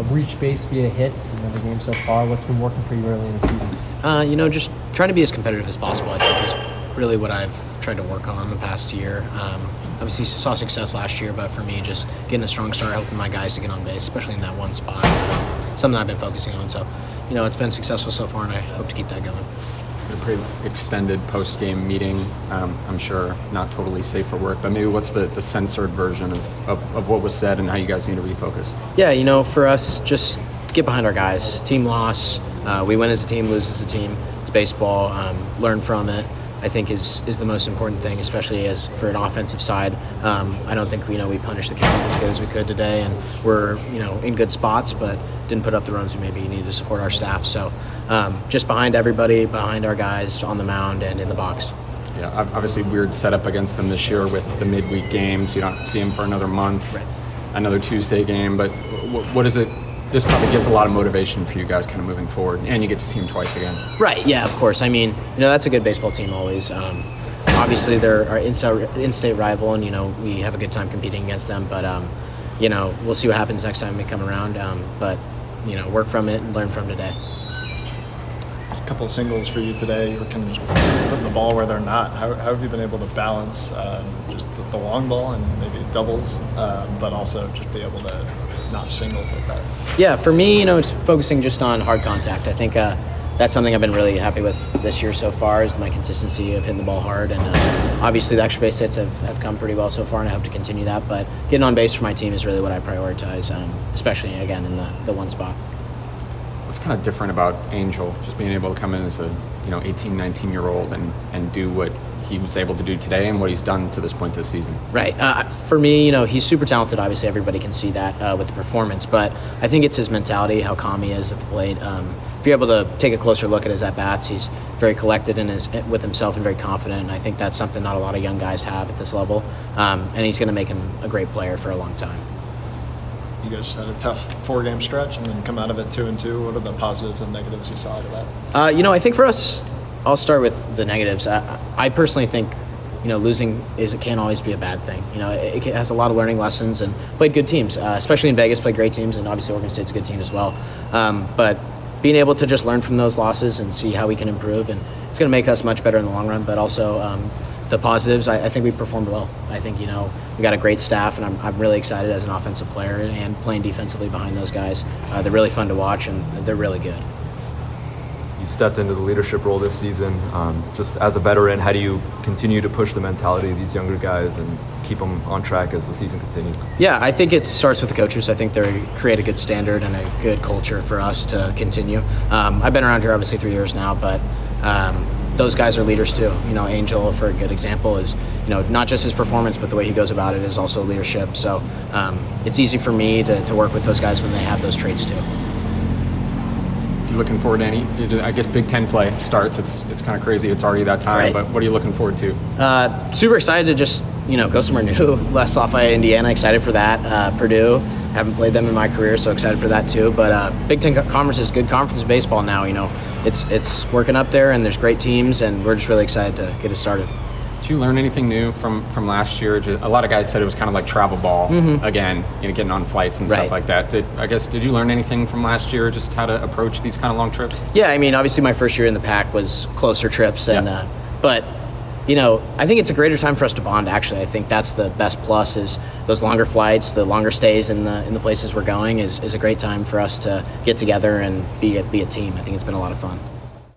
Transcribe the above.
reached base via hit in every game so far. What's been working for you early in the season? Just trying to be as competitive as possible, I think, is really what I've tried to work on the past year. Obviously saw success last year, but for me, just getting a strong start, helping my guys to get on base, especially in that one spot, something I've been focusing on. So, it's been successful so far, and I hope to keep that going. A pretty extended post-game meeting. I'm sure not totally safe for work, but maybe what's the censored version of what was said and how you guys need to refocus? Yeah, for us, just get behind our guys. Team loss, we win as a team, lose as a team. It's baseball. Learn from it, I think, is the most important thing, especially as for an offensive side. I don't think we punished the count as good as we could today, and we're in good spots, but didn't put up the runs we maybe needed to support our staff. So just behind everybody, behind our guys on the mound and in the box. Yeah, obviously weird setup against them this year with the midweek games. You don't see them for another month, right. Another Tuesday game. But what is it? This probably gives a lot of motivation for you guys kind of moving forward, and you get to see them twice again. Right, yeah, of course. I mean, that's a good baseball team always. Obviously, they're our in-state rival, and, we have a good time competing against them. But, we'll see what happens next time we come around. But, work from it and learn from today. A couple of singles for you today. You're kind of just putting the ball where they're not. How have you been able to balance just the long ball and maybe doubles, but also just be able to notch singles like that? Yeah, for me, it's focusing just on hard contact. I think that's something I've been really happy with this year so far, is my consistency of hitting the ball hard. And obviously the extra base hits have come pretty well so far, and I hope to continue that. But getting on base for my team is really what I prioritize, especially, again, in the one spot. What's kind of different about Angel, just being able to come in as a 18, 19-year-old and do what he was able to do today and what he's done to this point this season? Right. For me, he's super talented. Obviously, everybody can see that with the performance. But I think it's his mentality, how calm he is at the plate. If you're able to take a closer look at his at-bats, he's very collected and is with himself and very confident. And I think that's something not a lot of young guys have at this level. And he's going to make him a great player for a long time. You guys had a tough 4-game stretch and then come out of it 2-2. What are the positives and negatives you saw out of that? I think for us, I'll start with the negatives. I personally think, losing can't always be a bad thing. It has a lot of learning lessons, and played good teams, especially in Vegas, played great teams, and obviously Oregon State's a good team as well. But being able to just learn from those losses and see how we can improve, and it's going to make us much better in the long run. But also the positives, I think we performed well. I think, we got a great staff, and I'm really excited as an offensive player and playing defensively behind those guys. They're really fun to watch, and they're really good. You stepped into the leadership role this season. Just as a veteran, how do you continue to push the mentality of these younger guys and keep them on track as the season continues? Yeah, I think it starts with the coaches. I think they create a good standard and a good culture for us to continue. I've been around here obviously 3 years now, but those guys are leaders too. Angel, for a good example, is not just his performance, but the way he goes about it is also leadership. So it's easy for me to work with those guys when they have those traits too. You looking forward to any? I guess Big Ten play starts. It's kind of crazy. It's already that time. Right. But what are you looking forward to? Super excited to just go somewhere new. West Lafayette, Indiana. Excited for that. Purdue. Haven't played them in my career, so excited for that too. But Big Ten conference is good conference baseball now. It's working up there, and there's great teams, and we're just really excited to get it started. Did you learn anything new from last year? A lot of guys said it was kind of like travel ball again, getting on flights and stuff like that. Did you learn anything from last year, just how to approach these kind of long trips? Yeah, obviously my first year in the Pac was closer trips, and but I think it's a greater time for us to bond. Actually, I think that's the best plus, is those longer flights, the longer stays in the places we're going is a great time for us to get together and be a team. I think it's been a lot of fun.